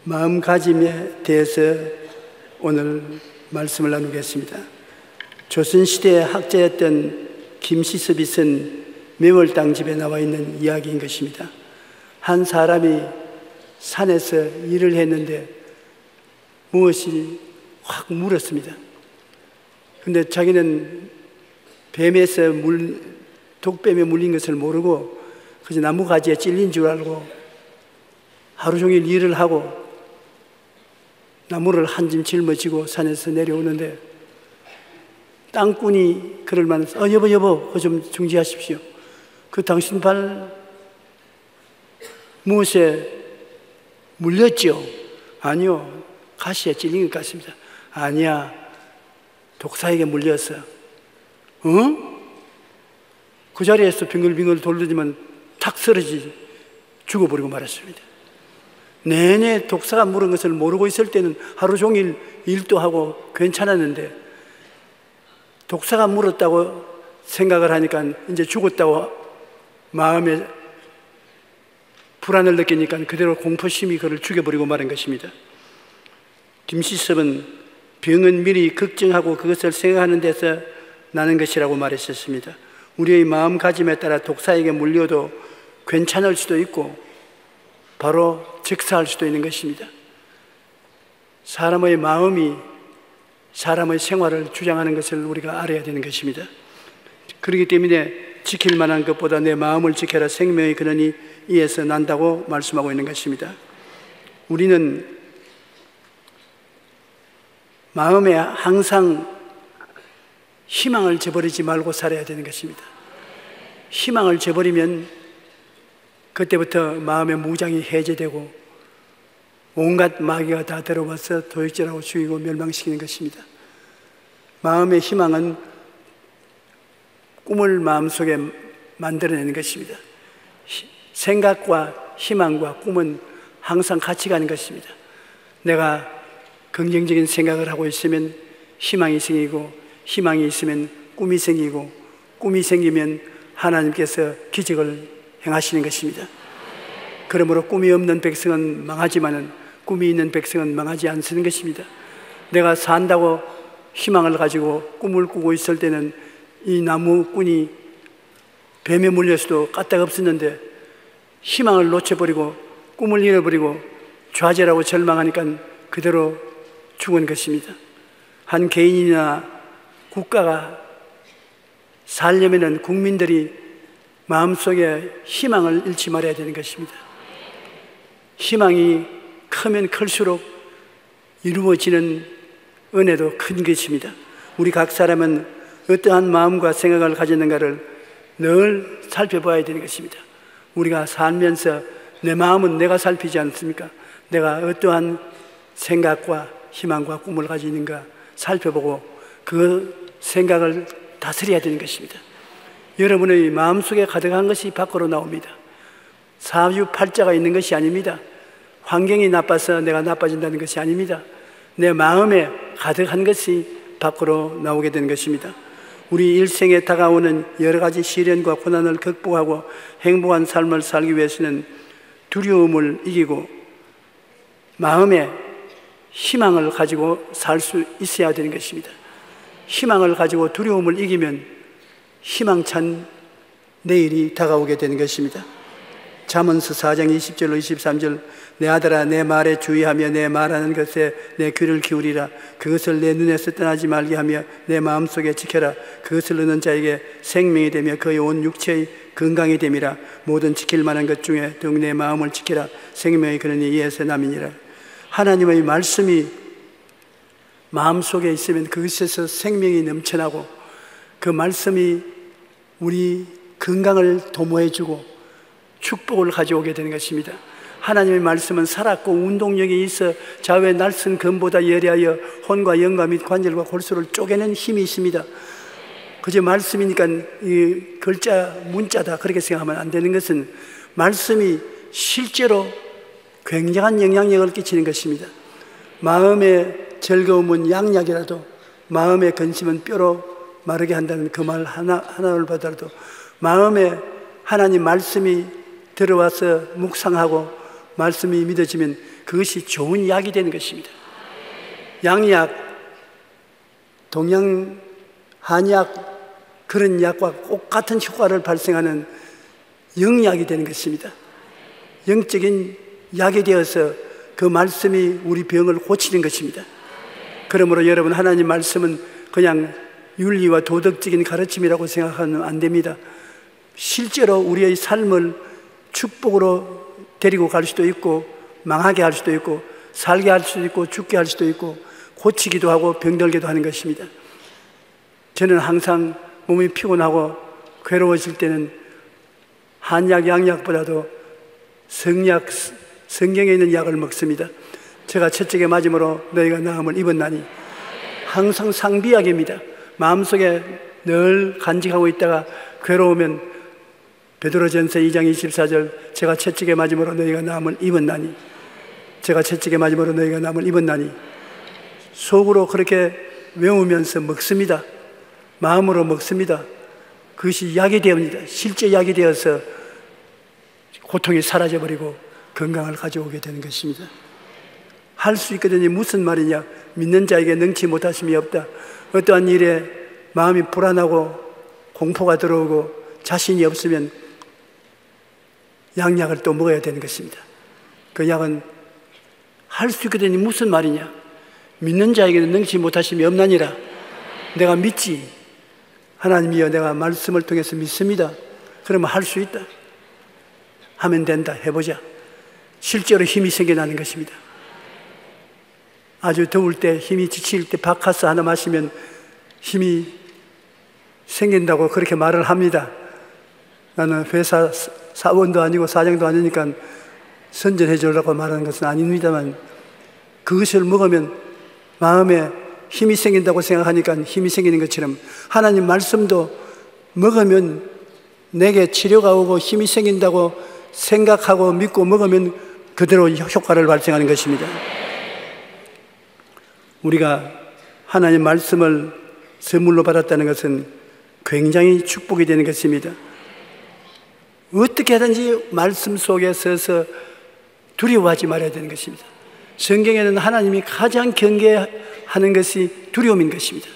마음가짐에 대해서 오늘 말씀을 나누겠습니다. 조선시대의 학자였던 김시섭이 쓴 매월당집에 나와 있는 이야기인 것입니다. 한 사람이 산에서 일을 했는데 무엇이 확 물었습니다. 근데 자기는 독뱀에 물린 것을 모르고 그저 나무가지에 찔린 줄 알고 하루 종일 일을 하고 나무를 한 짐 짊어지고 산에서 내려오는데 땅꾼이 그럴 만해서 여보 그거 좀 중지하십시오. 그 당신 발 무엇에 물렸죠? 아니요, 가시에 찔린 것 같습니다. 아니야, 독사에게 물렸어. 그 자리에서 빙글빙글 돌리지만 탁 쓰러지 죽어버리고 말았습니다. 내내 독사가 물은 것을 모르고 있을 때는 하루 종일 일도 하고 괜찮았는데 독사가 물었다고 생각을 하니까 이제 죽었다고 마음에 불안을 느끼니까 그대로 공포심이 그를 죽여버리고 말한 것입니다. 김시섭은 병은 미리 걱정하고 그것을 생각하는 데서 나는 것이라고 말했었습니다. 우리의 마음가짐에 따라 독사에게 물려도 괜찮을 수도 있고 바로 즉사할 수도 있는 것입니다. 사람의 마음이 사람의 생활을 주장하는 것을 우리가 알아야 되는 것입니다. 그렇기 때문에 지킬 만한 것보다 내 마음을 지켜라 생명의 근원이 이에서 난다고 말씀하고 있는 것입니다. 우리는 마음에 항상 희망을 저버리지 말고 살아야 되는 것입니다. 희망을 저버리면 그때부터 마음의 무장이 해제되고 온갖 마귀가 다 들어와서 도역질하고 죽이고 멸망시키는 것입니다. 마음의 희망은 꿈을 마음속에 만들어내는 것입니다. 생각과 희망과 꿈은 항상 같이 가는 것입니다. 내가 긍정적인 생각을 하고 있으면 희망이 생기고, 희망이 있으면 꿈이 생기고, 꿈이 생기면 하나님께서 기적을 행하시는 것입니다. 그러므로 꿈이 없는 백성은 망하지만은 꿈이 있는 백성은 망하지 않는 것입니다. 내가 산다고 희망을 가지고 꿈을 꾸고 있을 때는 이 나무꾼이 뱀에 물려서도 까딱없었는데 희망을 놓쳐버리고 꿈을 잃어버리고 좌절하고 절망하니까 그대로 죽은 것입니다. 한 개인이나 국가가 살려면은 국민들이 마음속에 희망을 잃지 말아야 되는 것입니다. 희망이 크면 클수록 이루어지는 은혜도 큰 것입니다. 우리 각 사람은 어떠한 마음과 생각을 가졌는가를 늘 살펴봐야 되는 것입니다. 우리가 살면서 내 마음은 내가 살피지 않습니까? 내가 어떠한 생각과 희망과 꿈을 가지고 있는가 살펴보고 그 생각을 다스려야 되는 것입니다. 여러분의 마음속에 가득한 것이 밖으로 나옵니다. 사주팔자가 있는 것이 아닙니다. 환경이 나빠서 내가 나빠진다는 것이 아닙니다. 내 마음에 가득한 것이 밖으로 나오게 되는 것입니다. 우리 일생에 다가오는 여러 가지 시련과 고난을 극복하고 행복한 삶을 살기 위해서는 두려움을 이기고 마음에 희망을 가지고 살 수 있어야 되는 것입니다. 희망을 가지고 두려움을 이기면 희망찬 내일이 다가오게 되는 것입니다. 잠언서 4장 20절로 23절 내 아들아 내 말에 주의하며 내 말하는 것에 내 귀를 기울이라. 그것을 내 눈에서 떠나지 말게 하며 내 마음속에 지켜라. 그것을 얻는 자에게 생명이 되며 그의 온 육체의 건강이 됨이라. 모든 지킬 만한 것 중에 더욱 내 마음을 지켜라. 생명의 근원이 이에서 남이니라. 하나님의 말씀이 마음속에 있으면 그것에서 생명이 넘쳐나고 그 말씀이 우리 건강을 도모해주고 축복을 가져오게 되는 것입니다. 하나님의 말씀은 살았고 운동력이 있어 좌우의 날선 검보다 예리하여 혼과 영과 및 관절과 골수를 쪼개는 힘이 있습니다. 그저 말씀이니까 이 글자 문자다 그렇게 생각하면 안 되는 것은 말씀이 실제로 굉장한 영향력을 끼치는 것입니다. 마음의 즐거움은 양약이라도 마음의 근심은 뼈로 마르게 한다는 그 말 하나를 보더라도 마음에 하나님 말씀이 들어와서 묵상하고 말씀이 믿어지면 그것이 좋은 약이 되는 것입니다. 양약, 동양, 한약, 그런 약과 똑같은 효과를 발생하는 영약이 되는 것입니다. 영적인 약이 되어서 그 말씀이 우리 병을 고치는 것입니다. 그러므로 여러분, 하나님 말씀은 그냥 윤리와 도덕적인 가르침이라고 생각하면 안 됩니다. 실제로 우리의 삶을 축복으로 데리고 갈 수도 있고, 망하게 할 수도 있고, 살게 할 수도 있고, 죽게 할 수도 있고, 고치기도 하고 병들게도 하는 것입니다. 저는 항상 몸이 피곤하고 괴로워질 때는 한약, 양약보다도 성약, 성경에 있는 약을 먹습니다. 제가 채찍에 맞음으로 너희가 나음을 입었나니, 항상 상비약입니다. 마음속에 늘 간직하고 있다가 괴로우면 베드로전서 2장 24절, 제가 채찍에 맞음으로 너희가 나음을 입었나니, 제가 채찍에 맞음으로 너희가 나음을 입었나니, 속으로 그렇게 외우면서 먹습니다. 마음으로 먹습니다. 그것이 약이 되옵니다. 실제 약이 되어서 고통이 사라져버리고 건강을 가져오게 되는 것입니다. 할 수 있거든요. 무슨 말이냐? 믿는 자에게 능치 못하심이 없다. 어떠한 일에 마음이 불안하고 공포가 들어오고 자신이 없으면 양약을 또 먹어야 되는 것입니다. 그 약은 할 수 있거든요. 무슨 말이냐? 믿는 자에게는 능치 못하심이 없나니라. 내가 믿지. 하나님이여, 내가 말씀을 통해서 믿습니다. 그러면 할 수 있다. 하면 된다. 해보자. 실제로 힘이 생겨나는 것입니다. 아주 더울 때, 힘이 지칠 때 바카스 하나 마시면 힘이 생긴다고 그렇게 말을 합니다. 나는 회사 사원도 아니고 사장도 아니니까 선전해 주려고 말하는 것은 아닙니다만, 그것을 먹으면 마음에 힘이 생긴다고 생각하니까 힘이 생기는 것처럼, 하나님 말씀도 먹으면 내게 치료가 오고 힘이 생긴다고 생각하고 믿고 먹으면 그대로 효과를 발생하는 것입니다. 우리가 하나님 말씀을 선물로 받았다는 것은 굉장히 축복이 되는 것입니다. 어떻게 하든지 말씀 속에 서서 두려워하지 말아야 되는 것입니다. 성경에는 하나님이 가장 경계하는 것이 두려움인 것입니다.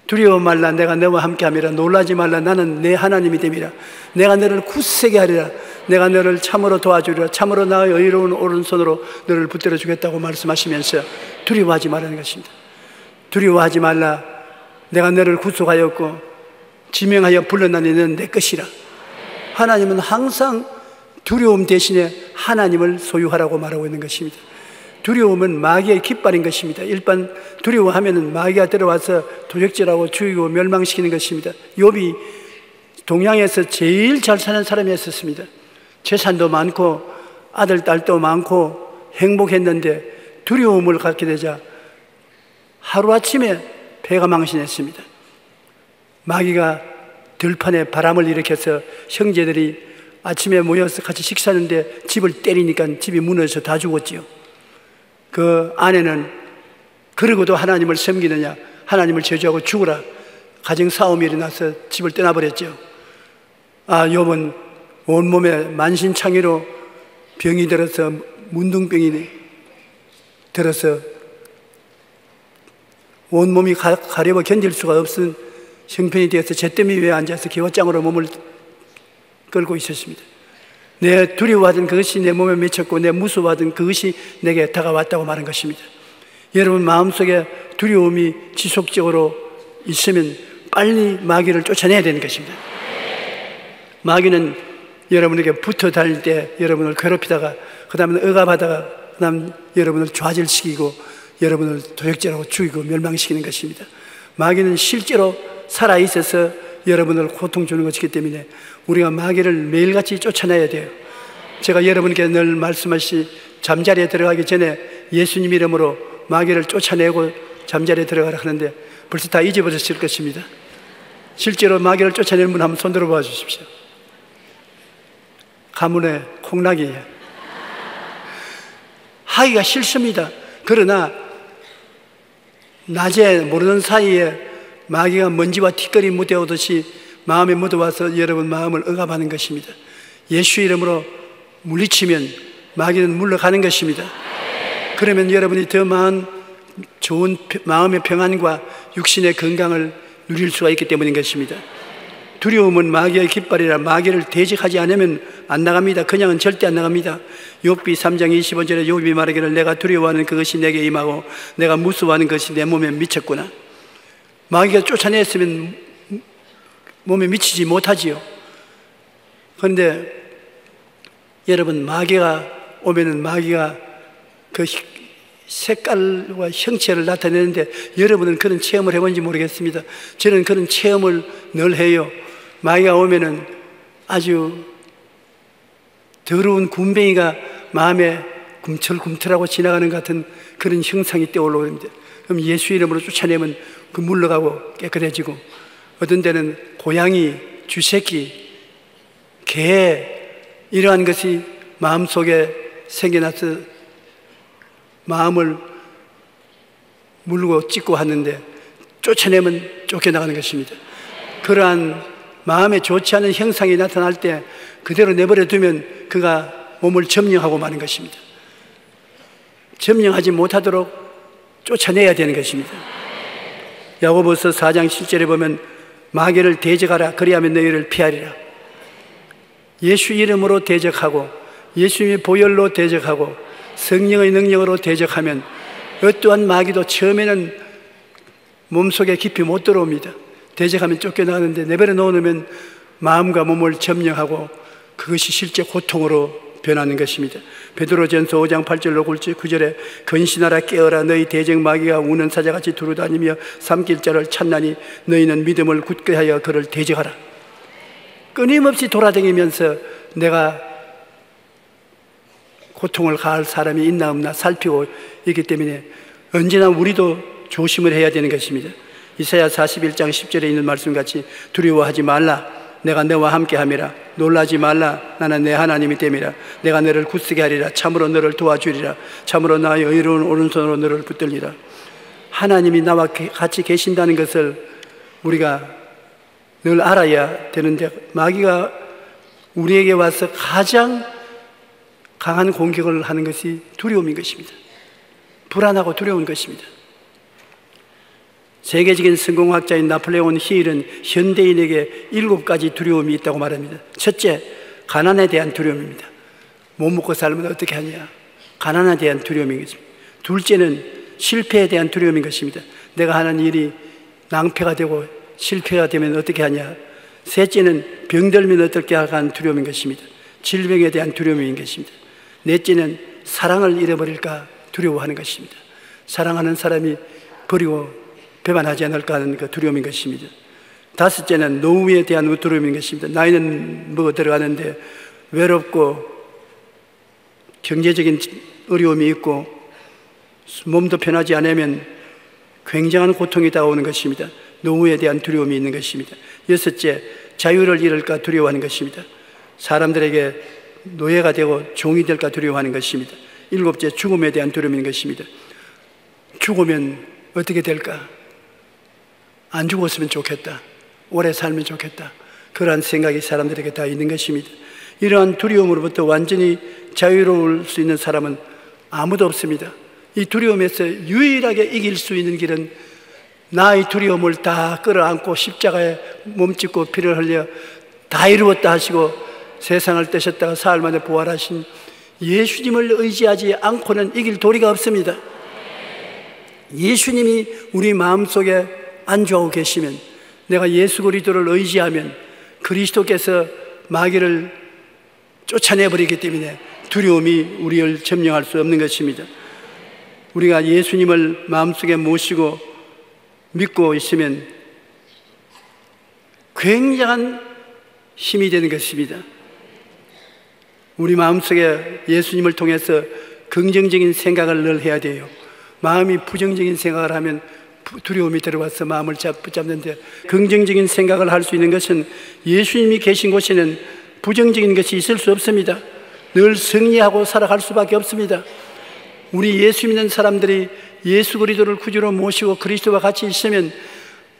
두려워 말라, 내가 너와 함께함이라. 놀라지 말라, 나는 내 하나님이 됨이라. 내가 너를 굳세게 하리라. 내가 너를 참으로 도와주리라. 참으로 나의 의로운 오른손으로 너를 붙들어 주겠다고 말씀하시면서 두려워하지 말라는 것입니다. 두려워하지 말라, 내가 너를 구속하였고 지명하여 불러나니 너는 내 것이라. 하나님은 항상 두려움 대신에 하나님을 소유하라고 말하고 있는 것입니다. 두려움은 마귀의 깃발인 것입니다. 일반 두려워하면 마귀가 들어와서 도적질하고 죽이고 멸망시키는 것입니다. 욥이 동양에서 제일 잘 사는 사람이었습니다. 재산도 많고 아들, 딸도 많고 행복했는데 두려움을 갖게 되자 하루아침에 배가 망신했습니다. 마귀가 들판에 바람을 일으켜서 형제들이 아침에 모여서 같이 식사하는데 집을 때리니까 집이 무너져서 다 죽었지요. 그 아내는 그러고도 하나님을 섬기느냐, 하나님을 저주하고 죽으라, 가정 싸움이 일어나서 집을 떠나버렸죠. 욥은 온몸에 만신창이로 병이 들어서 문둥병이 들어서 온몸이 가려워 견딜 수가 없은 형편이 되어서 잿더미 위에 앉아서 기와장으로 몸을 끌고 있었습니다. 내 두려워하던 그것이 내 몸에 미쳤고 내 무서워하던 그것이 내게 다가왔다고 말한 것입니다. 여러분 마음속에 두려움이 지속적으로 있으면 빨리 마귀를 쫓아내야 되는 것입니다. 마귀는 여러분에게 붙어 다닐 때 여러분을 괴롭히다가 그 다음에 억압하다가 그 다음 여러분을 좌절시키고 여러분을 도적질하고 죽이고 멸망시키는 것입니다. 마귀는 실제로 살아있어서 여러분을 고통 주는 것이기 때문에 우리가 마귀를 매일같이 쫓아내야 돼요. 제가 여러분께 늘 말씀하시 잠자리에 들어가기 전에 예수님 이름으로 마귀를 쫓아내고 잠자리에 들어가라 하는데 벌써 다 잊어버렸을 것입니다. 실제로 마귀를 쫓아내는 분 한번 손 들어 봐 주십시오. 가문의 콩나기예요. 하기가 싫습니다. 그러나 낮에 모르는 사이에 마귀가 먼지와 티끌이 묻어오듯이 마음에 묻어와서 여러분 마음을 억압하는 것입니다. 예수 이름으로 물리치면 마귀는 물러가는 것입니다. 그러면 여러분이 더 좋은 마음의 평안과 육신의 건강을 누릴 수가 있기 때문인 것입니다. 두려움은 마귀의 깃발이라 마귀를 대적하지 않으면 안 나갑니다. 그냥은 절대 안 나갑니다. 욥기 3장 25절에 욥이 말하기를 내가 두려워하는 그것이 내게 임하고 내가 무서워하는 것이 내 몸에 미쳤구나. 마귀가 쫓아냈으면 몸에 미치지 못하지요. 그런데 여러분, 마귀가 오면은 마귀가 그 색깔과 형체를 나타내는데 여러분은 그런 체험을 해본지 모르겠습니다. 저는 그런 체험을 늘 해요. 마귀가 오면은 아주 더러운 군뱅이가 마음에 꿈틀꿈틀하고 지나가는 것 같은 그런 형상이 떠올라옵니다. 그럼 예수 이름으로 쫓아내면 그 물러가고 깨끗해지고, 어떤 때는 고양이, 쥐새끼, 개, 이러한 것이 마음속에 생겨나서 마음을 물고 찢고 하는데 쫓아내면 쫓겨나가는 것입니다. 그러한 마음에 좋지 않은 형상이 나타날 때 그대로 내버려 두면 그가 몸을 점령하고 마는 것입니다. 점령하지 못하도록 쫓아내야 되는 것입니다. 야고보서 4장 7절에 보면 마귀를 대적하라, 그리하면 너희를 피하리라. 예수 이름으로 대적하고 예수님의 보혈로 대적하고 성령의 능력으로 대적하면 어떠한 마귀도 처음에는 몸속에 깊이 못 들어옵니다. 대적하면 쫓겨나가는데 내버려 놓으면 마음과 몸을 점령하고 그것이 실제 고통으로 변하는 것입니다. 베드로전서 5장 8절로 9절에 근신하라, 깨어라, 너희 대적 마귀가 우는 사자같이 두루다니며 삼킬 자를 찾나니 너희는 믿음을 굳게 하여 그를 대적하라. 끊임없이 돌아다니면서 내가 고통을 가할 사람이 있나 없나 살피고 있기 때문에 언제나 우리도 조심을 해야 되는 것입니다. 이사야 41장 10절에 있는 말씀같이 두려워하지 말라, 내가 너와 함께함이라. 놀라지 말라, 나는 내 하나님이 됨이라. 내가 너를 굳세게 하리라. 참으로 너를 도와주리라. 참으로 나의 의로운 오른손으로 너를 붙들리라. 하나님이 나와 같이 계신다는 것을 우리가 늘 알아야 되는데, 마귀가 우리에게 와서 가장 강한 공격을 하는 것이 두려움인 것입니다. 불안하고 두려운 것입니다. 세계적인 성공학자인 나폴레옹 힐은 현대인에게 7가지 두려움이 있다고 말합니다. 첫째, 가난에 대한 두려움입니다. 못 먹고 살면 어떻게 하냐, 가난에 대한 두려움인 것입니다. 둘째는 실패에 대한 두려움인 것입니다. 내가 하는 일이 낭패가 되고 실패가 되면 어떻게 하냐. 셋째는 병들면 어떻게 하는 두려움인 것입니다. 질병에 대한 두려움인 것입니다. 넷째는 사랑을 잃어버릴까 두려워하는 것입니다. 사랑하는 사람이 버리고 배반하지 않을까 하는 그 두려움인 것입니다. 다섯째는 노후에 대한 두려움인 것입니다. 나이는 먹어 들어가는데 외롭고 경제적인 어려움이 있고 몸도 편하지 않으면 굉장한 고통이 다가오는 것입니다. 노후에 대한 두려움이 있는 것입니다. 여섯째, 자유를 잃을까 두려워하는 것입니다. 사람들에게 노예가 되고 종이 될까 두려워하는 것입니다. 일곱째, 죽음에 대한 두려움인 것입니다. 죽으면 어떻게 될까? 안 죽었으면 좋겠다, 오래 살면 좋겠다, 그러한 생각이 사람들에게 다 있는 것입니다. 이러한 두려움으로부터 완전히 자유로울 수 있는 사람은 아무도 없습니다. 이 두려움에서 유일하게 이길 수 있는 길은 나의 두려움을 다 끌어안고 십자가에 몸짓고 피를 흘려 다 이루었다 하시고 세상을 떼셨다가 사흘 만에 부활하신 예수님을 의지하지 않고는 이길 도리가 없습니다. 예수님이 우리 마음속에 안주하고 계시면, 내가 예수 그리스도를 의지하면 그리스도께서 마귀를 쫓아내버리기 때문에 두려움이 우리를 점령할 수 없는 것입니다. 우리가 예수님을 마음속에 모시고 믿고 있으면 굉장한 힘이 되는 것입니다. 우리 마음속에 예수님을 통해서 긍정적인 생각을 늘 해야 돼요. 마음이 부정적인 생각을 하면 두려움이 들어와서 마음을 붙잡는데, 긍정적인 생각을 할 수 있는 것은 예수님이 계신 곳에는 부정적인 것이 있을 수 없습니다. 늘 승리하고 살아갈 수밖에 없습니다. 우리 예수 믿는 사람들이 예수 그리스도를 구주로 모시고 그리스도와 같이 있으면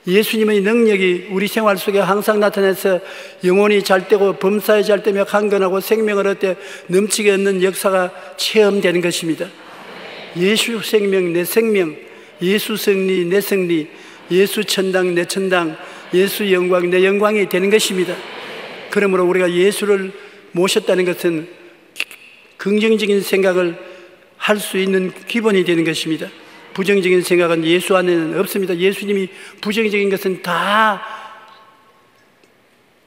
예수님의 능력이 우리 생활 속에 항상 나타나서 영혼이 잘되고 범사에 잘되며 강건하고 생명을 얻되 넘치게 얻는 역사가 체험되는 것입니다. 예수 생명 내 생명, 예수 승리 내 승리, 예수 천당 내 천당, 예수 영광 내 영광이 되는 것입니다. 그러므로 우리가 예수를 모셨다는 것은 긍정적인 생각을 할 수 있는 기본이 되는 것입니다. 부정적인 생각은 예수 안에는 없습니다. 예수님이 부정적인 것은 다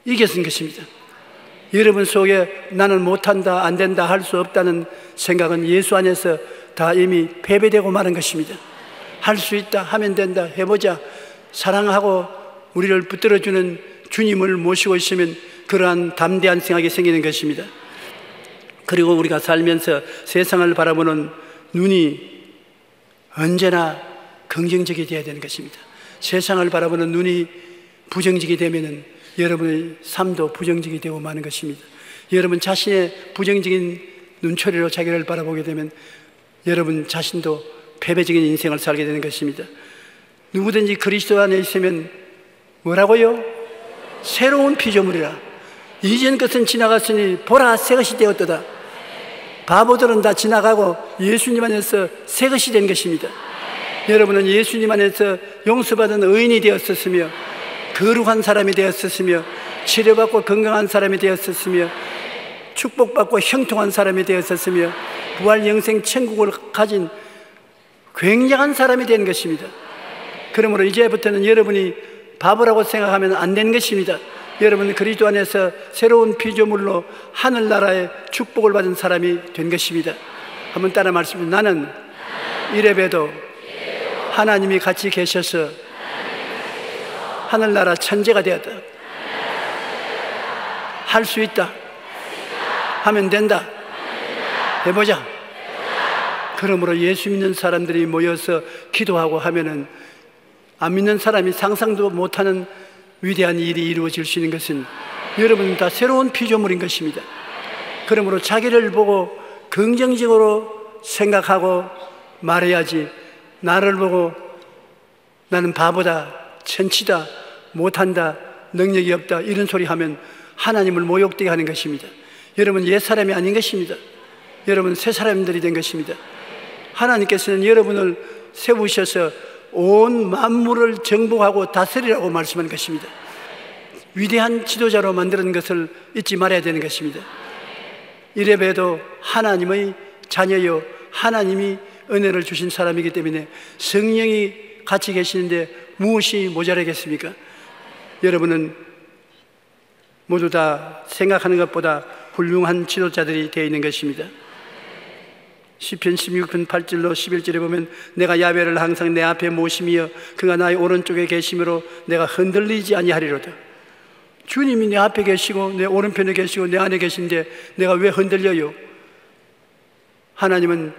이겼은 것입니다. 여러분 속에 나는 못한다, 안 된다, 할 수 없다는 생각은 예수 안에서 다 이미 패배되고 마는 것입니다. 할 수 있다, 하면 된다, 해보자, 사랑하고 우리를 붙들어주는 주님을 모시고 있으면 그러한 담대한 생각이 생기는 것입니다. 그리고 우리가 살면서 세상을 바라보는 눈이 언제나 긍정적이 되어야 되는 것입니다. 세상을 바라보는 눈이 부정적이 되면은 여러분의 삶도 부정적이 되고 마는 것입니다. 여러분 자신의 부정적인 눈초리로 자기를 바라보게 되면 여러분 자신도 패배적인 인생을 살게 되는 것입니다. 누구든지 그리스도 안에 있으면 뭐라고요? 새로운 피조물이라. 이전 것은 지나갔으니 보라 새 것이 되었도다. 바보들은 다 지나가고 예수님 안에서 새 것이 된 것입니다. 여러분은 예수님 안에서 용서받은 의인이 되었었으며 거룩한 사람이 되었었으며 치료받고 건강한 사람이 되었었으며 축복받고 형통한 사람이 되었었으며 부활 영생 천국을 가진 굉장한 사람이 된 것입니다. 그러므로 이제부터는 여러분이 바보라고 생각하면 안 되는 것입니다. 여러분은 그리스도 안에서 새로운 피조물로 하늘나라의 축복을 받은 사람이 된 것입니다. 한번 따라 말씀해. 나는 이래봬도 하나님이 같이 계셔서 하늘나라 천재가 되었다. 할 수 있다. 하면 된다. 해보자. 그러므로 예수 믿는 사람들이 모여서 기도하고 하면은 안 믿는 사람이 상상도 못하는 위대한 일이 이루어질 수 있는 것은 여러분 다 새로운 피조물인 것입니다. 그러므로 자기를 보고 긍정적으로 생각하고 말해야지, 나를 보고 나는 바보다, 천치다, 못한다, 능력이 없다 이런 소리 하면 하나님을 모욕되게 하는 것입니다. 여러분 옛사람이 아닌 것입니다. 여러분 새 사람들이 된 것입니다. 하나님께서는 여러분을 세우셔서 온 만물을 정복하고 다스리라고 말씀하는 것입니다. 위대한 지도자로 만드는 것을 잊지 말아야 되는 것입니다. 이래봬도 하나님의 자녀요, 하나님이 은혜를 주신 사람이기 때문에 성령이 같이 계시는데 무엇이 모자라겠습니까? 여러분은 모두 다 생각하는 것보다 훌륭한 지도자들이 되어 있는 것입니다. 시편 16편 8절로 11절에 보면 내가 야훼를 항상 내 앞에 모심이여 그가 나의 오른쪽에 계심으로 내가 흔들리지 아니하리로다. 주님이 내 앞에 계시고 내 오른편에 계시고 내 안에 계신데 내가 왜 흔들려요? 하나님은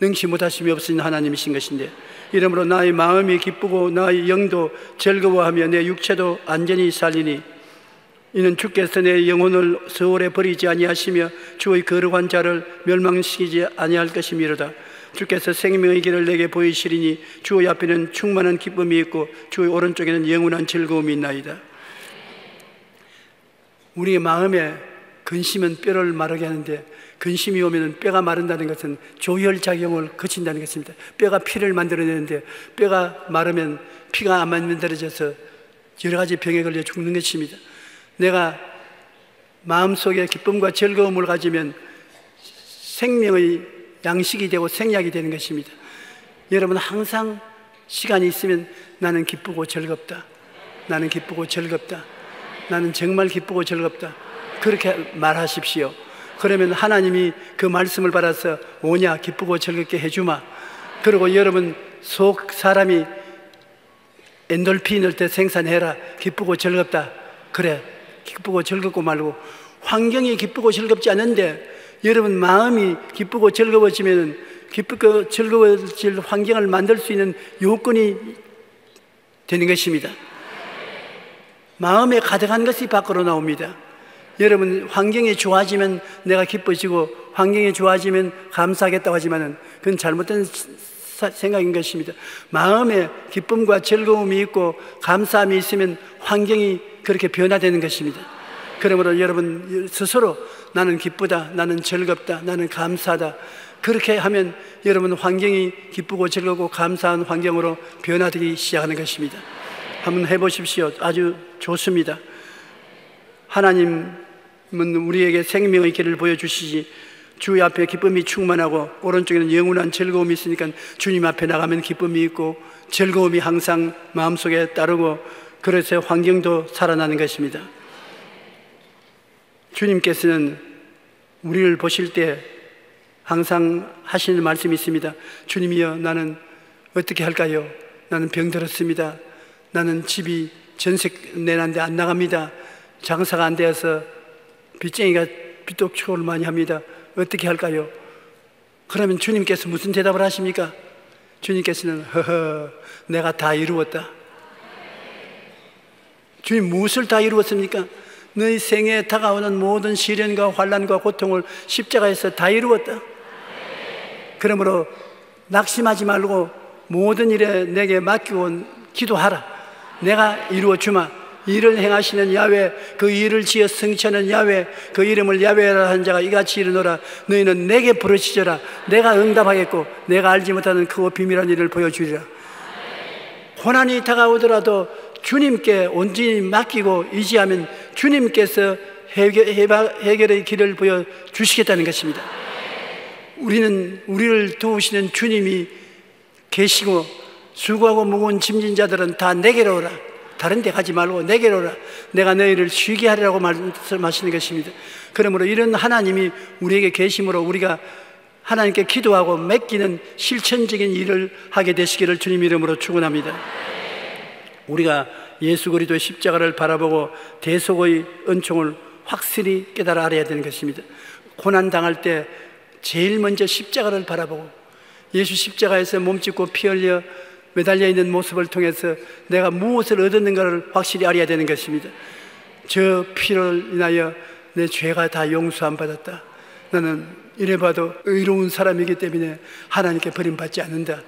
능치 못하심이 없으신 하나님이신 것인데, 이러므로 나의 마음이 기쁘고 나의 영도 즐거워하며 내 육체도 안전히 살리니 이는 주께서 내 영혼을 서울에 버리지 아니하시며 주의 거룩한 자를 멸망시키지 아니할 것이미로다. 주께서 생명의 길을 내게 보이시리니 주의 앞에는 충만한 기쁨이 있고 주의 오른쪽에는 영원한 즐거움이 있나이다. 우리의 마음에 근심은 뼈를 마르게 하는데, 근심이 오면 뼈가 마른다는 것은 조혈작용을 거친다는 것입니다. 뼈가 피를 만들어내는데 뼈가 마르면 피가 안 만들어져서 여러 가지 병에 걸려 죽는 것입니다. 내가 마음속에 기쁨과 즐거움을 가지면 생명의 양식이 되고 생약이 되는 것입니다. 여러분 항상 시간이 있으면 나는 기쁘고 즐겁다, 나는 기쁘고 즐겁다, 나는 정말 기쁘고 즐겁다 그렇게 말하십시오. 그러면 하나님이 그 말씀을 받아서 오냐 기쁘고 즐겁게 해주마. 그리고 여러분 속 사람이 엔돌핀을 때 생산해라. 기쁘고 즐겁다. 그래, 기쁘고 즐겁고 말고. 환경이 기쁘고 즐겁지 않은데 여러분 마음이 기쁘고 즐거워지면 기쁘고 즐거워질 환경을 만들 수 있는 요건이 되는 것입니다. 마음에 가득한 것이 밖으로 나옵니다. 여러분 환경이 좋아지면 내가 기뻐지고 환경이 좋아지면 감사하겠다고 하지만 그건 잘못된 생각인 것입니다. 마음에 기쁨과 즐거움이 있고 감사함이 있으면 환경이 그렇게 변화되는 것입니다. 그러므로 여러분 스스로 나는 기쁘다, 나는 즐겁다, 나는 감사하다 그렇게 하면 여러분 환경이 기쁘고 즐겁고 감사한 환경으로 변화되기 시작하는 것입니다. 한번 해보십시오. 아주 좋습니다. 하나님은 우리에게 생명의 길을 보여주시지, 주 앞에 기쁨이 충만하고 오른쪽에는 영원한 즐거움이 있으니까 주님 앞에 나가면 기쁨이 있고 즐거움이 항상 마음속에 따르고, 그래서 환경도 살아나는 것입니다. 주님께서는 우리를 보실 때 항상 하시는 말씀이 있습니다. 주님이여, 나는 어떻게 할까요? 나는 병들었습니다. 나는 집이 전세 내는데 안 나갑니다. 장사가 안 되어서 빚쟁이가 빚독촉을 많이 합니다. 어떻게 할까요? 그러면 주님께서 무슨 대답을 하십니까? 주님께서는 허허, 내가 다 이루었다. 주님 무엇을 다 이루었습니까? 너희 생에 다가오는 모든 시련과 환난과 고통을 십자가에서 다 이루었다. 그러므로 낙심하지 말고 모든 일에 내게 맡기고 기도하라. 내가 이루어 주마. 일을 행하시는 야훼, 그 일을 지어 성취하는 야훼, 그 이름을 야훼라 하는 자가 이같이 이르노라. 너희는 내게 부르짖어라. 내가 응답하겠고 내가 알지 못하는 크고 비밀한 일을 보여주리라. 고난이 다가오더라도 주님께 온전히 맡기고 의지하면 주님께서 해결의 길을 보여주시겠다는 것입니다. 우리를 도우시는 주님이 계시고, 수고하고 무거운 짐진 자들은 다 내게로 오라. 다른 데 가지 말고 내게로 오라. 내가 너희를 쉬게 하리라고 말씀하시는 것입니다. 그러므로 이런 하나님이 우리에게 계심으로 우리가 하나님께 기도하고 맡기는 실천적인 일을 하게 되시기를 주님 이름으로 축원합니다. 우리가 예수 그리스도의 십자가를 바라보고 대속의 은총을 확실히 깨달아 알아야 되는 것입니다. 고난 당할 때 제일 먼저 십자가를 바라보고, 예수 십자가에서 몸짓고 피 흘려 매달려 있는 모습을 통해서 내가 무엇을 얻었는가를 확실히 알아야 되는 것입니다. 저 피를 인하여 내 죄가 다 용서함 받았다. 나는 이래봐도 의로운 사람이기 때문에 하나님께 버림받지 않는다.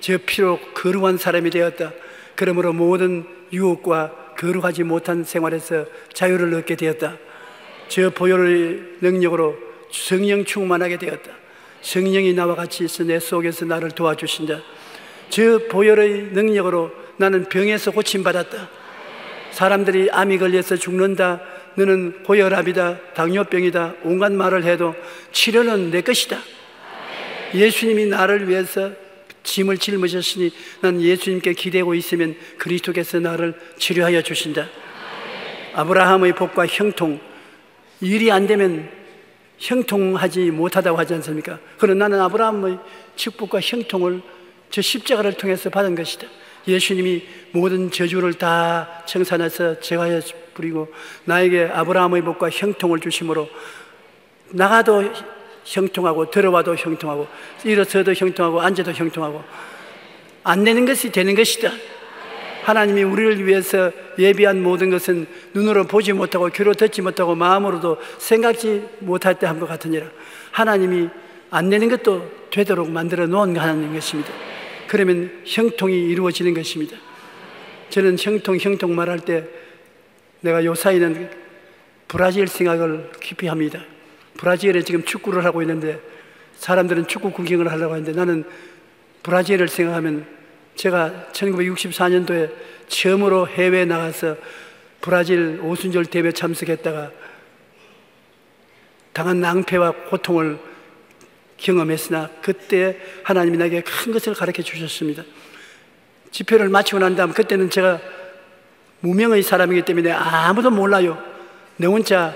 저 피로 거룩한 사람이 되었다. 그러므로 모든 유혹과 거룩하지 못한 생활에서 자유를 얻게 되었다. 저 보혈의 능력으로 성령 충만하게 되었다. 성령이 나와 같이 있어 내 속에서 나를 도와주신다. 저 보혈의 능력으로 나는 병에서 고침받았다. 사람들이 암이 걸려서 죽는다, 너는 고혈압이다, 당뇨병이다, 온갖 말을 해도 치료는 내 것이다. 예수님이 나를 위해서 짐을 짊으셨으니 난 예수님께 기대고 있으면 그리스도께서 나를 치료하여 주신다. 아브라함의 복과 형통, 일이 안 되면 형통하지 못하다고 하지 않습니까? 그러나 나는 아브라함의 축복과 형통을 저 십자가를 통해서 받은 것이다. 예수님이 모든 저주를 다 청산해서 제거하여 부리고 나에게 아브라함의 복과 형통을 주심으로 나가도 형통하고 들어와도 형통하고 일어서도 형통하고 앉아도 형통하고 안 되는 것이 되는 것이다. 하나님이 우리를 위해서 예비한 모든 것은 눈으로 보지 못하고 귀로 듣지 못하고 마음으로도 생각지 못할 때 한 것 같으니라. 하나님이 안 되는 것도 되도록 만들어 놓은 하나님인 것입니다. 그러면 형통이 이루어지는 것입니다. 저는 형통 말할 때 내가 요사이는 브라질 생각을 깊이 합니다. 브라질에 지금 축구를 하고 있는데 사람들은 축구 구경을 하려고 하는데 나는 브라질을 생각하면 제가 1964년도에 처음으로 해외에 나가서 브라질 오순절 대회 참석했다가 당한 낭패와 고통을 경험했으나 그때 하나님이 나에게 큰 것을 가르쳐 주셨습니다. 집회를 마치고 난 다음 그때는 제가 무명의 사람이기 때문에 아무도 몰라요. 내 혼자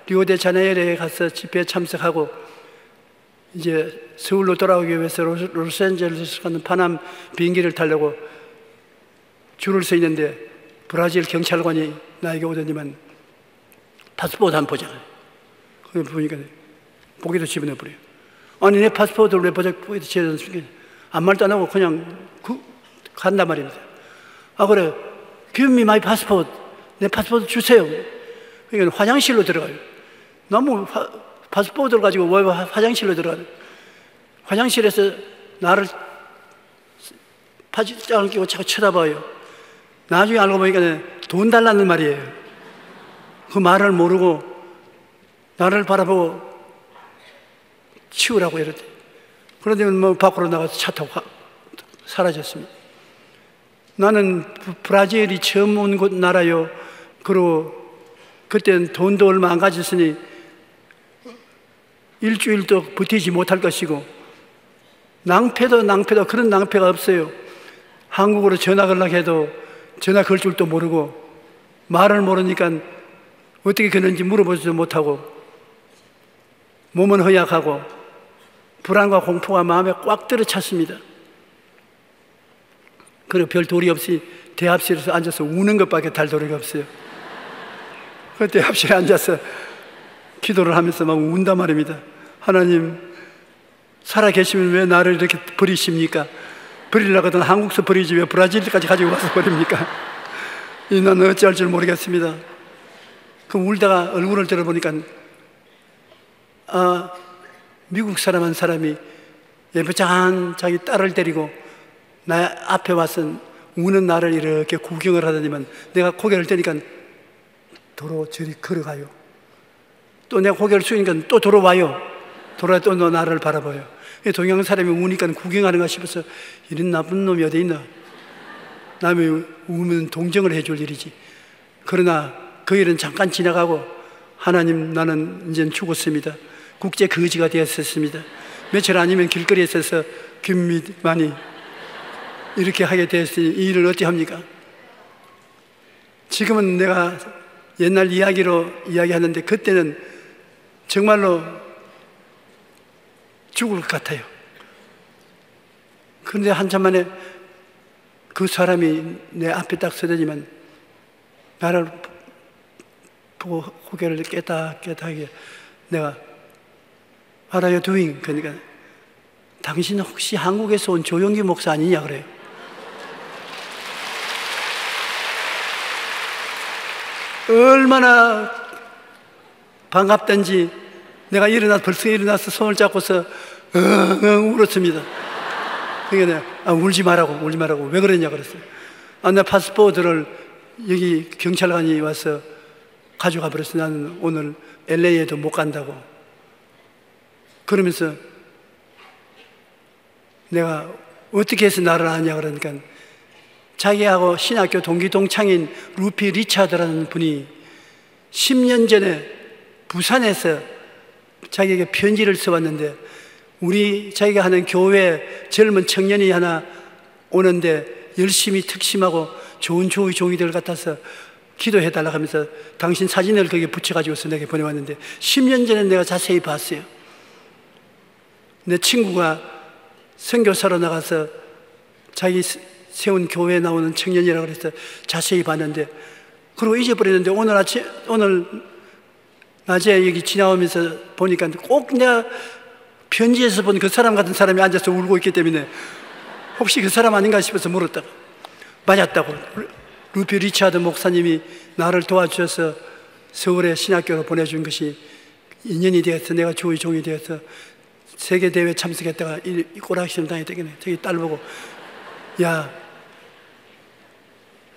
리오데자네이루에 가서 집회에 참석하고 이제 서울로 돌아오기 위해서 로스앤젤레스 가는 파남 비행기를 타려고 줄을 서 있는데 브라질 경찰관이 나에게 오더니만 파스포르트 한번 보자. 그걸 보니까 보기도 집어넣어버려요. 아니 내 파스포르트를 왜 보기도 집어넣습니까? 아무 말도 안 하고 그냥 간단 말입니다. 아 그래, give me my passport. 내 파스포르트 주세요. 그러니까 화장실로 들어가요. 너무 파스포르트를 가지고 왜 화장실로 들어가요? 화장실에서 나를 파장을 끼고 자꾸 쳐다봐요. 나중에 알고 보니까 돈 달라는 말이에요. 그 말을 모르고 나를 바라보고 치우라고 이러더니. 그런데 뭐 밖으로 나가서 차 타고 사라졌습니다. 나는 브라질이 처음 온 곳 나라요. 그리고 그때는 돈도 얼마 안 가졌으니 일주일도 버티지 못할 것이고, 낭패도 그런 낭패가 없어요. 한국으로 전화 걸려고 해도 전화 걸 줄도 모르고, 말을 모르니까 어떻게 그런지 물어보지도 못하고, 몸은 허약하고 불안과 공포가 마음에 꽉 들어찼습니다. 그리고 별 도리 없이 대합실에서 앉아서 우는 것밖에 달 도리가 없어요. 그 대합실에 앉아서 기도를 하면서 막 운단 말입니다. 하나님, 살아 계시면 왜 나를 이렇게 버리십니까? 버리려고 하던 한국서 버리지 왜 브라질까지 가지고 와서 버립니까? 나는 어찌할 줄 모르겠습니다. 그 울다가 얼굴을 들어보니까 미국 사람 한 사람이 예쁘장한 자기 딸을 데리고 나 앞에 와서 우는 나를 이렇게 구경을 하더니만, 내가 고개를 드니까 도로 저리 걸어가요. 또 내가 고개를 숙이니까 또 돌아와요. 돌아와 또 나를 바라봐요. 동양 사람이 우니까 구경하는가 싶어서, 이런 나쁜 놈이 어디 있나? 남이 우면 동정을 해줄 일이지. 그러나 그 일은 잠깐 지나가고, 하나님, 나는 이제 죽었습니다. 국제 거지가 되었습니다. 며칠 아니면 길거리에 서서 김미만이 이렇게 하게 되었으니 이 일을 어찌 합니까? 지금은 내가 옛날 이야기로 이야기하는데, 그때는 정말로 죽을 것 같아요. 그런데 한참 만에 그 사람이 내 앞에 딱 서더니만 나를 보고 고개를 깨딱깨딱하게, 내가 What are you doing? 그러니까 당신 혹시 한국에서 온 조용기 목사 아니냐 그래요. 얼마나 반갑던지 내가 벌써 일어나서 손을 잡고서 울었습니다. 그러니까 내가 울지 말라고 왜 그러냐 그랬어요. 내 파스포르트를 여기 경찰관이 와서 가져가 버렸어. 나는 오늘 LA에도 못 간다고. 그러면서 내가 어떻게 해서 나를 아냐 그러니까, 자기하고 신학교 동기 동창인 루피 리차드라는 분이 10년 전에 부산에서 자기에게 편지를 써왔는데, 자기가 하는 교회 젊은 청년이 하나 오는데 열심히 특심하고 좋은 종이들 같아서 기도해달라고 하면서 당신 사진을 거기에 붙여가지고서 내게 보내왔는데, 10년 전에 내가 자세히 봤어요. 내 친구가 선교사로 나가서 자기 세운 교회에 나오는 청년이라고 그래서 자세히 봤는데, 그리고 잊어버렸는데 오늘 낮에 여기 지나오면서 보니까 꼭 내가 편지에서 본 그 사람 같은 사람이 앉아서 울고 있기 때문에 혹시 그 사람 아닌가 싶어서 물었다고. 맞았다고. 루피 리차드 목사님이 나를 도와주셔서 서울에 신학교로 보내준 것이 인연이 되어서 내가 주의 종이 되어서 세계대회에 참석했다가 이 꼬락시험 당했다겠네. 저기 딸 보고, 야,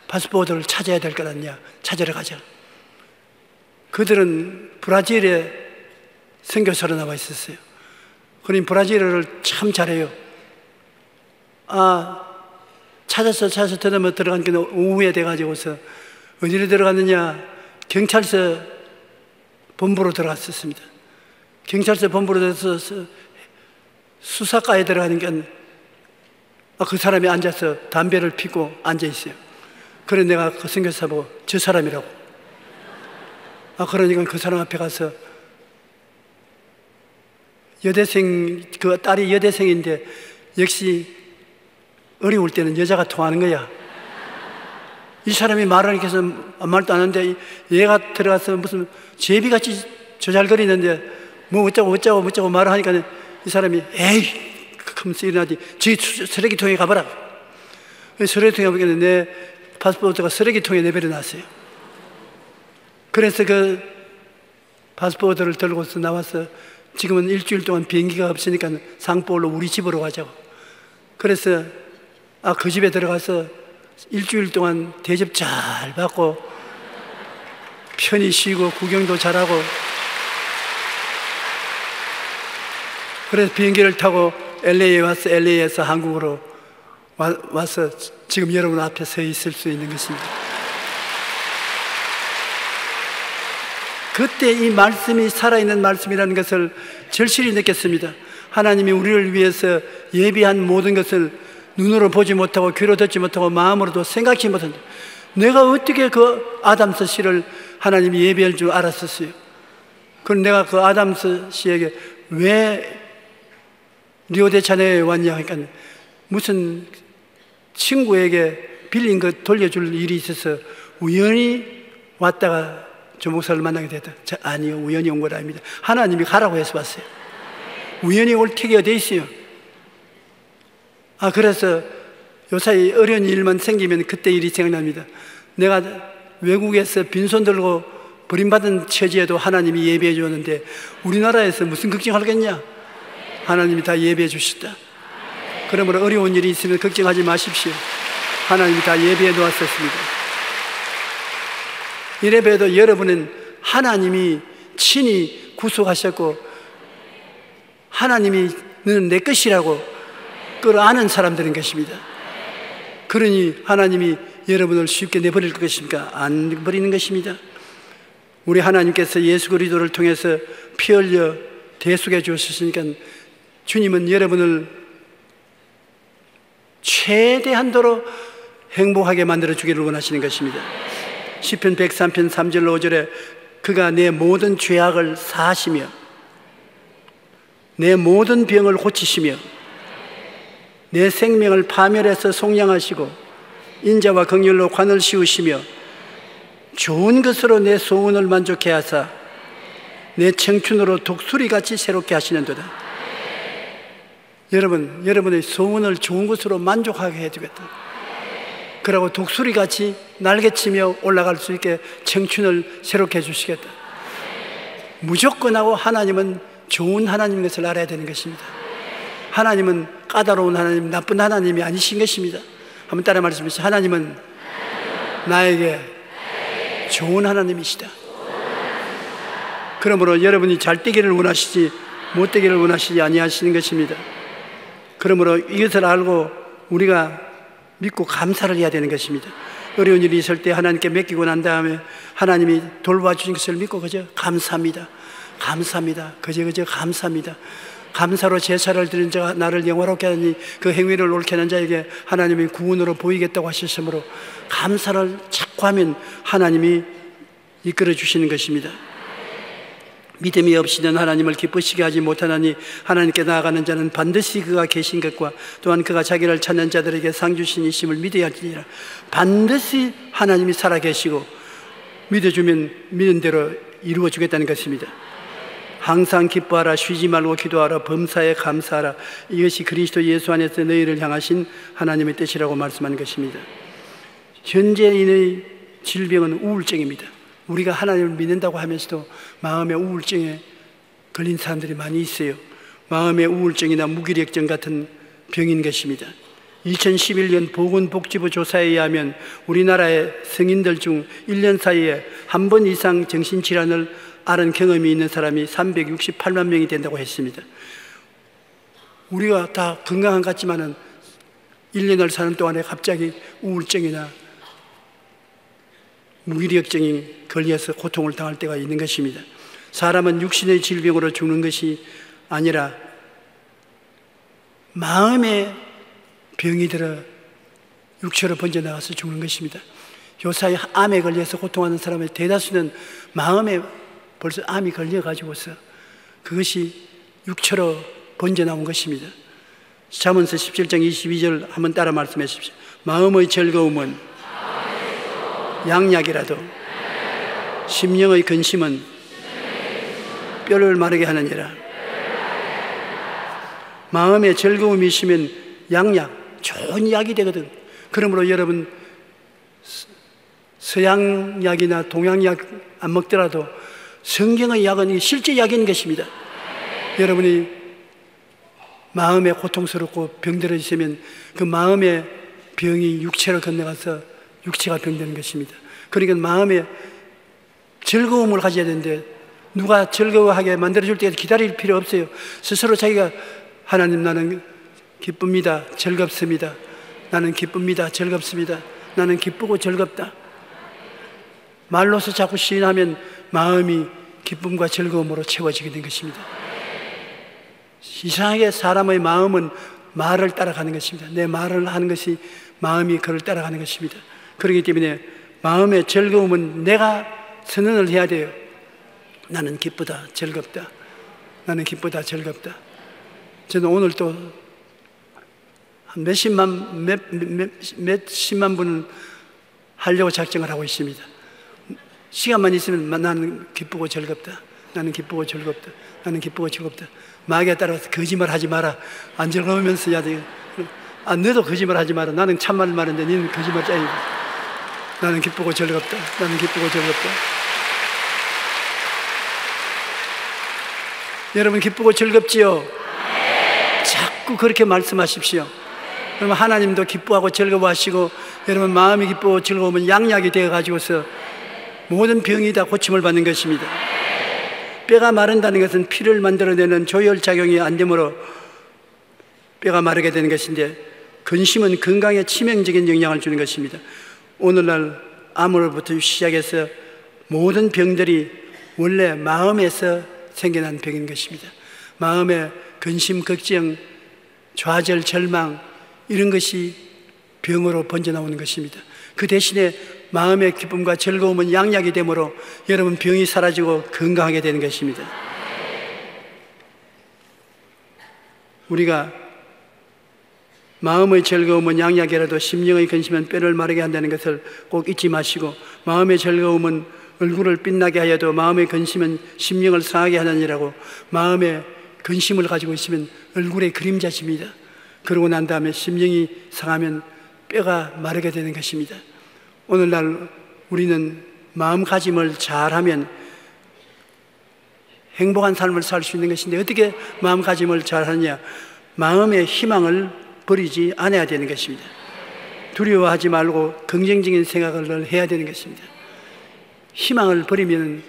파스포르트를 찾아야 될 것 아니냐, 찾으러 가자. 그들은 브라질에 선교사로 나와 있었어요. 그러니 브라질어를 참 잘해요. 찾아서 들어가니까 오후에 돼가지고서 어디로 들어갔느냐, 경찰서 본부로 들어갔었습니다. 경찰서 본부로 들어가서 수사과에 들어가니까 그 사람이 앉아서 담배를 피고 앉아 있어요. 그래 내가 그 선교사 보고 저 사람이라고. 그러니까 그 사람 앞에 가서, 그 딸이 여대생인데 역시 어려울 때는 여자가 통하는 거야. 이 사람이 말을 이렇게 해서 말도 안 하는데 얘가 들어가서 무슨 제비같이 조잘거리는데 뭐 어쩌고 말을 하니까 이 사람이 에이 하면서 일어나지, 저기 쓰레기통에 가봐라. 쓰레기통에 가보니까 내 파스포르트가 쓰레기통에 내버려놨어요. 그래서 그 파스포르트를 들고서 나와서 지금은 일주일 동안 비행기가 없으니까 상포울로 우리 집으로 가자고. 그래서 그 집에 들어가서 일주일 동안 대접 잘 받고 편히 쉬고 구경도 잘하고, 그래서 비행기를 타고 LA에 와서 LA에서 한국으로 와서 지금 여러분 앞에 서 있을 수 있는 것입니다. 그때 이 말씀이 살아있는 말씀이라는 것을 절실히 느꼈습니다. 하나님이 우리를 위해서 예비한 모든 것을 눈으로 보지 못하고 귀로 듣지 못하고 마음으로도 생각지 못한, 내가 어떻게 그 아담스 씨를 하나님이 예비할 줄 알았었어요. 그럼 내가 그 아담스 씨에게 왜 리오데자네이루에 왔냐 하니까 무슨 친구에게 빌린 것 돌려줄 일이 있어서 우연히 왔다가 조 목사를 만나게 됐다. 아니요, 우연히 온 건 아닙니다. 하나님이 가라고 해서 왔어요. 우연히 올 택이가 돼 있어요. 그래서 요사이 어려운 일만 생기면 그때 일이 생각납니다. 내가 외국에서 빈손 들고 버림받은 처지에도 하나님이 예비해 주었는데 우리나라에서 무슨 걱정하겠냐? 하나님이 다 예비해 주셨다. 그러므로 어려운 일이 있으면 걱정하지 마십시오. 하나님이 다 예비해 놓았었습니다. 이래봬도 여러분은 하나님이 친히 구속하셨고 하나님이 너는 내 것이라고 그걸 아는 사람들인 것입니다. 그러니 하나님이 여러분을 쉽게 내버릴 것입니까? 안 버리는 것입니다. 우리 하나님께서 예수 그리스도를 통해서 피 흘려 대속해 주셨으니까 주님은 여러분을 최대한도로 행복하게 만들어 주기를 원하시는 것입니다. 시편 103편 3절 5절에 그가 내 모든 죄악을 사하시며 내 모든 병을 고치시며 내 생명을 파멸해서 속량하시고 인자와 긍휼로 관을 씌우시며 좋은 것으로 내 소원을 만족해 하사 내 청춘으로 독수리같이 새롭게 하시는도다. 여러분의 소원을 좋은 것으로 만족하게 해주겠다. 그러고 독수리같이 날개치며 올라갈 수 있게 청춘을 새롭게 해주시겠다. 무조건 하고 하나님은 좋은 하나님인 것을 알아야 되는 것입니다. 하나님은 까다로운 하나님, 나쁜 하나님이 아니신 것입니다. 한번 따라 말씀하시죠. 하나님은 나에게 좋은 하나님이시다. 그러므로 여러분이 잘 되기를 원하시지 못 되기를 원하시지 아니하시는 것입니다. 그러므로 이것을 알고 우리가 믿고 감사를 해야 되는 것입니다. 어려운 일이 있을 때 하나님께 맡기고 난 다음에 하나님이 돌봐주신 것을 믿고 그저 감사합니다. 감사합니다. 그저 감사합니다. 감사로 제사를 드린 자가 나를 영화롭게 하니 그 행위를 옳게 하는 자에게 하나님이 구원으로 보이겠다고 하셨으므로 감사를 자꾸 하면 하나님이 이끌어 주시는 것입니다. 믿음이 없이는 하나님을 기쁘시게 하지 못하나니 하나님께 나아가는 자는 반드시 그가 계신 것과 또한 그가 자기를 찾는 자들에게 상 주신 이심을 믿어야 할지니라. 반드시 하나님이 살아계시고 믿어주면 믿은 대로 이루어 주겠다는 것입니다. 항상 기뻐하라, 쉬지 말고 기도하라, 범사에 감사하라. 이것이 그리스도 예수 안에서 너희를 향하신 하나님의 뜻이라고 말씀하는 것입니다. 현재인의 질병은 우울증입니다. 우리가 하나님을 믿는다고 하면서도 마음의 우울증에 걸린 사람들이 많이 있어요. 마음의 우울증이나 무기력증 같은 병인 것입니다. 2011년 보건복지부 조사에 의하면 우리나라의 성인들 중 1년 사이에 한 번 이상 정신질환을 앓은 경험이 있는 사람이 368만 명이 된다고 했습니다. 우리가 다 건강한 것 같지만은 1년을 사는 동안에 갑자기 우울증이나 무기력증이 걸려서 고통을 당할 때가 있는 것입니다. 사람은 육신의 질병으로 죽는 것이 아니라 마음의 병이 들어 육체로 번져나가서 죽는 것입니다. 요사이 암에 걸려서 고통하는 사람의 대다수는 마음에 벌써 암이 걸려가지고서 그것이 육체로 번져나온 것입니다. 잠언서 17장 22절 한번 따라 말씀해 주십시오. 마음의 즐거움은 양약이라도 심령의 근심은 뼈를 마르게 하느니라. 마음의 즐거움이 있으면 양약, 좋은 약이 되거든. 그러므로 여러분 서양약이나 동양약 안 먹더라도 성경의 약은 실제 약인 것입니다. 여러분이 마음에 고통스럽고 병들어 있으면 그 마음의 병이 육체로 건너가서 육체가 병되는 것입니다. 그러니까 마음에 즐거움을 가져야 되는데 누가 즐거워하게 만들어줄 때까지 기다릴 필요 없어요. 스스로 자기가 하나님, 나는 기쁩니다, 즐겁습니다. 나는 기쁩니다, 즐겁습니다. 나는 기쁘고 즐겁다. 말로서 자꾸 시인하면 마음이 기쁨과 즐거움으로 채워지게 된 것입니다. 이상하게 사람의 마음은 말을 따라가는 것입니다. 내 말을 하는 것이 마음이 그를 따라가는 것입니다. 그렇기 때문에 마음의 즐거움은 내가 선언을 해야 돼요. 나는 기쁘다, 즐겁다. 나는 기쁘다, 즐겁다. 저는 오늘 또 한 몇십만 분을 하려고 작정을 하고 있습니다. 시간만 있으면 나는 기쁘고 즐겁다. 나는 기쁘고 즐겁다. 나는 기쁘고 즐겁다. 마귀에 따라서 거짓말 하지 마라. 안 즐거우면서 해야 돼. 너도 거짓말 하지 마라. 나는 참말을 말하는데 너는 거짓말 짜이다. 나는 기쁘고 즐겁다. 나는 기쁘고 즐겁다. 여러분 기쁘고 즐겁지요? 자꾸 그렇게 말씀하십시오. 그러면 하나님도 기뻐하고 즐거워하시고, 여러분 마음이 기쁘고 즐거우면 양약이 되어가지고서 모든 병이 다 고침을 받는 것입니다. 뼈가 마른다는 것은 피를 만들어내는 조혈작용이 안 되므로 뼈가 마르게 되는 것인데, 근심은 건강에 치명적인 영향을 주는 것입니다. 오늘날 암으로부터 시작해서 모든 병들이 원래 마음에서 생겨난 병인 것입니다. 마음의 근심, 걱정, 좌절, 절망, 이런 것이 병으로 번져나오는 것입니다. 그 대신에 마음의 기쁨과 즐거움은 양약이 되므로 여러분 병이 사라지고 건강하게 되는 것입니다. 우리가 마음의 즐거움은 양약이라도 심령의 근심은 뼈를 마르게 한다는 것을 꼭 잊지 마시고, 마음의 즐거움은 얼굴을 빛나게 하여도 마음의 근심은 심령을 상하게 하느니라고. 마음의 근심을 가지고 있으면 얼굴의 그림자십니다. 그러고 난 다음에 심령이 상하면 뼈가 마르게 되는 것입니다. 오늘날 우리는 마음가짐을 잘하면 행복한 삶을 살 수 있는 것인데, 어떻게 마음가짐을 잘하느냐? 마음의 희망을 버리지 않아야 되는 것입니다. 두려워하지 말고 긍정적인 생각을 해야 되는 것입니다. 희망을 버리면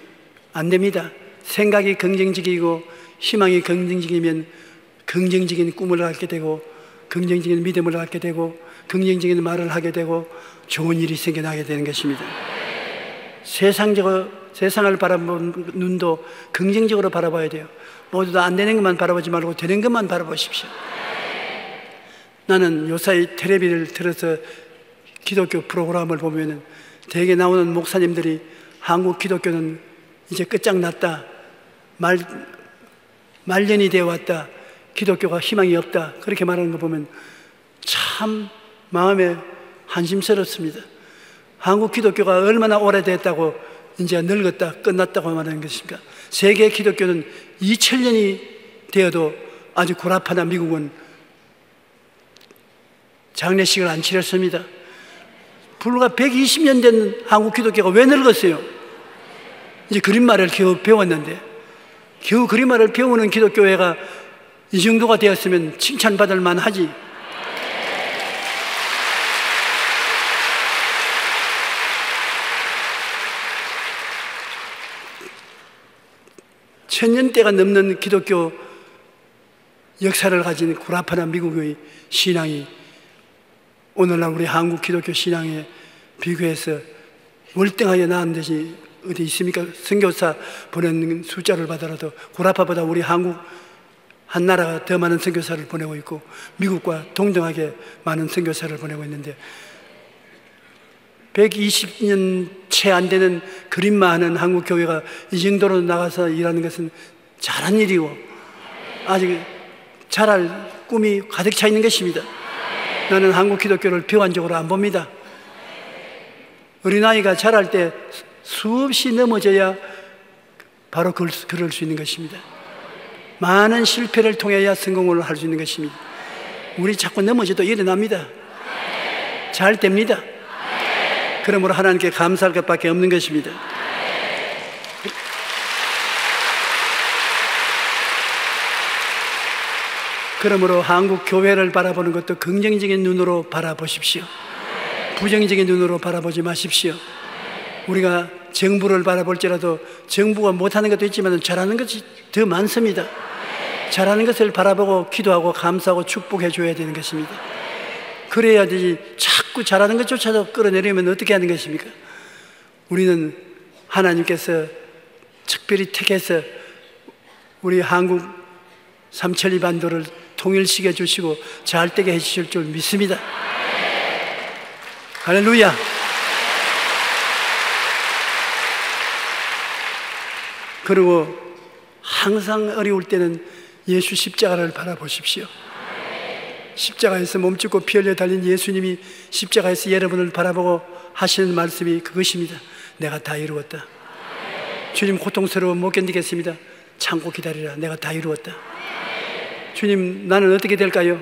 안 됩니다. 생각이 긍정적이고 희망이 긍정적이면 긍정적인 꿈을 갖게 되고, 긍정적인 믿음을 갖게 되고, 긍정적인 말을 하게 되고, 좋은 일이 생겨나게 되는 것입니다. 세상을 바라보는 눈도 긍정적으로 바라봐야 돼요. 모두 다 안 되는 것만 바라보지 말고 되는 것만 바라보십시오. 나는 요사이 텔레비를 틀어서 기독교 프로그램을 보면은 대개 나오는 목사님들이 한국 기독교는 이제 끝장났다, 말년이 되어 왔다, 기독교가 희망이 없다, 그렇게 말하는 거 보면 참 마음에 한심스럽습니다. 한국 기독교가 얼마나 오래됐다고 이제 늙었다, 끝났다고 말하는 것입니까? 세계 기독교는 2000년이 되어도 아주 구라파나 미국은 장례식을 안 치렀습니다. 불과 120년 된 한국 기독교가 왜 늙었어요? 이제 그림말을 겨우 배웠는데, 겨우 그림말을 배우는 기독교회가 이 정도가 되었으면 칭찬받을 만하지. 천년대가 넘는 기독교 역사를 가진 구라파나 미국의 신앙이 오늘날 우리 한국 기독교 신앙에 비교해서 월등하게 나은 것이 어디 있습니까? 선교사 보내는 숫자를 받아라도 구라파보다 우리 한국 한 나라가 더 많은 선교사를 보내고 있고, 미국과 동등하게 많은 선교사를 보내고 있는데, 120년 채 안 되는 그림만 한국 교회가 이 정도로 나가서 일하는 것은 잘한 일이고 아직 잘할 꿈이 가득 차 있는 것입니다. 나는 한국 기독교를 비관적으로 안 봅니다. 어린아이가 자랄 때 수없이 넘어져야 바로 그럴 수 있는 것입니다. 많은 실패를 통해야 성공을 할 수 있는 것입니다. 우리 자꾸 넘어져도 일어납니다. 잘 됩니다. 그러므로 하나님께 감사할 것밖에 없는 것입니다. 그러므로 한국 교회를 바라보는 것도 긍정적인 눈으로 바라보십시오. 부정적인 눈으로 바라보지 마십시오. 우리가 정부를 바라볼지라도 정부가 못하는 것도 있지만 잘하는 것이 더 많습니다. 잘하는 것을 바라보고 기도하고 감사하고 축복해 줘야 되는 것입니다. 그래야 되지 자꾸 잘하는 것조차도 끌어내리면 어떻게 하는 것입니까? 우리는 하나님께서 특별히 택해서 우리 한국 삼천리 반도를 통일시켜 주시고 잘 되게 해주실 줄 믿습니다. 할렐루야. 그리고 항상 어려울 때는 예수 십자가를 바라보십시오. 십자가에서 몸짓고 피 흘려 달린 예수님이 십자가에서 여러분을 바라보고 하시는 말씀이 그것입니다. 내가 다 이루었다. 주님, 고통스러워 못 견디겠습니다. 참고 기다리라. 내가 다 이루었다. 주님, 나는 어떻게 될까요?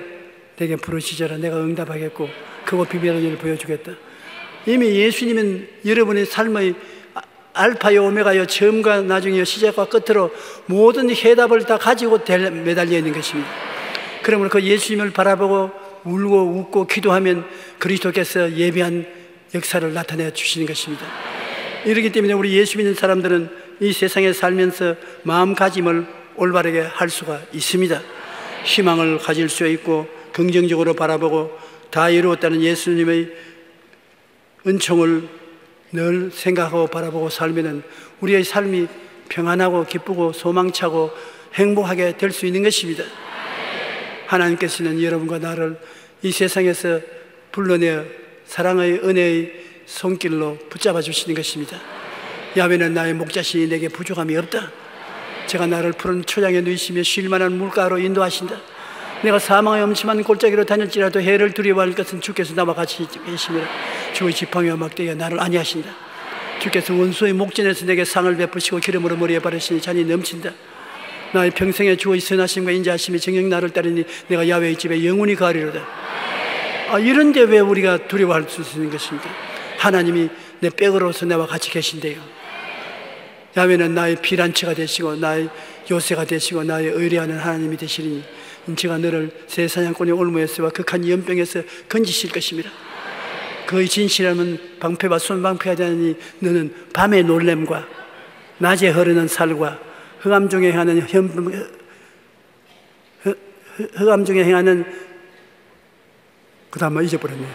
내게 부르시져라. 내가 응답하겠고 그거 비밀한 일을 보여주겠다. 이미 예수님은 여러분의 삶의 알파요 오메가요, 처음과 나중이요, 시작과 끝으로 모든 해답을 다 가지고 매달려 있는 것입니다. 그러므로 그 예수님을 바라보고 울고 웃고 기도하면 그리스도께서 예비한 역사를 나타내 주시는 것입니다. 이렇기 때문에 우리 예수 믿는 사람들은 이 세상에 살면서 마음가짐을 올바르게 할 수가 있습니다. 희망을 가질 수 있고 긍정적으로 바라보고 다 이루었다는 예수님의 은총을 늘 생각하고 바라보고 살면 우리의 삶이 평안하고 기쁘고 소망차고 행복하게 될 수 있는 것입니다. 하나님께서는 여러분과 나를 이 세상에서 불러내어 사랑의 은혜의 손길로 붙잡아 주시는 것입니다. 야훼는 나의 목자시니 내게 부족함이 없다. 제가 나를 푸른 초장에 누이시며 쉴만한 물가로 인도하신다. 내가 사망의 엄침한 골짜기로 다닐지라도 해를 두려워할 것은 주께서 나와 같이 계시며 주의 지팡이와 막대기가 나를 안위하신다. 주께서 원수의 목전에서 내게 상을 베푸시고 기름으로 머리에 바르시니 잔이 넘친다. 나의 평생에 주의 선하심과 인자하심이 정녕 나를 따르니 내가 야훼의 집에 영원히 거하리로다. 이런데 왜 우리가 두려워할 수 있는 것입니까? 하나님이 내 백으로서 내와 같이 계신대요. 야훼는 나의 피난처가 되시고 나의 요새가 되시고 나의 의뢰하는 하나님이 되시리니 제가 너를 새 사냥꾼의 올무에서와 극한 연병에서 건지실 것입니다. 그의 진실함은 방패와 손방패가 되니 너는 밤의 놀램과 낮에 흐르는 살과 흑암 중에 행하는 흑암 중에 행하는 그 다음 잊어버렸네.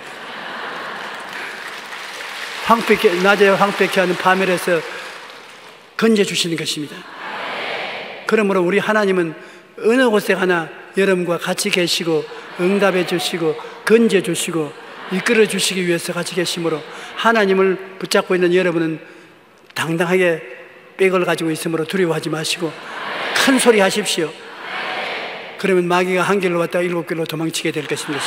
낮에 황폐케 하는 파멸에서 건져주시는 것입니다. 그러므로 우리 하나님은 어느 곳에 가나 여러분과 같이 계시고 응답해 주시고 건져 주시고 이끌어 주시기 위해서 같이 계시므로 하나님을 붙잡고 있는 여러분은 당당하게 백을 가지고 있으므로 두려워하지 마시고 큰 소리 하십시오. 그러면 마귀가 한 길로 왔다가 7길로 도망치게 될 것입니다.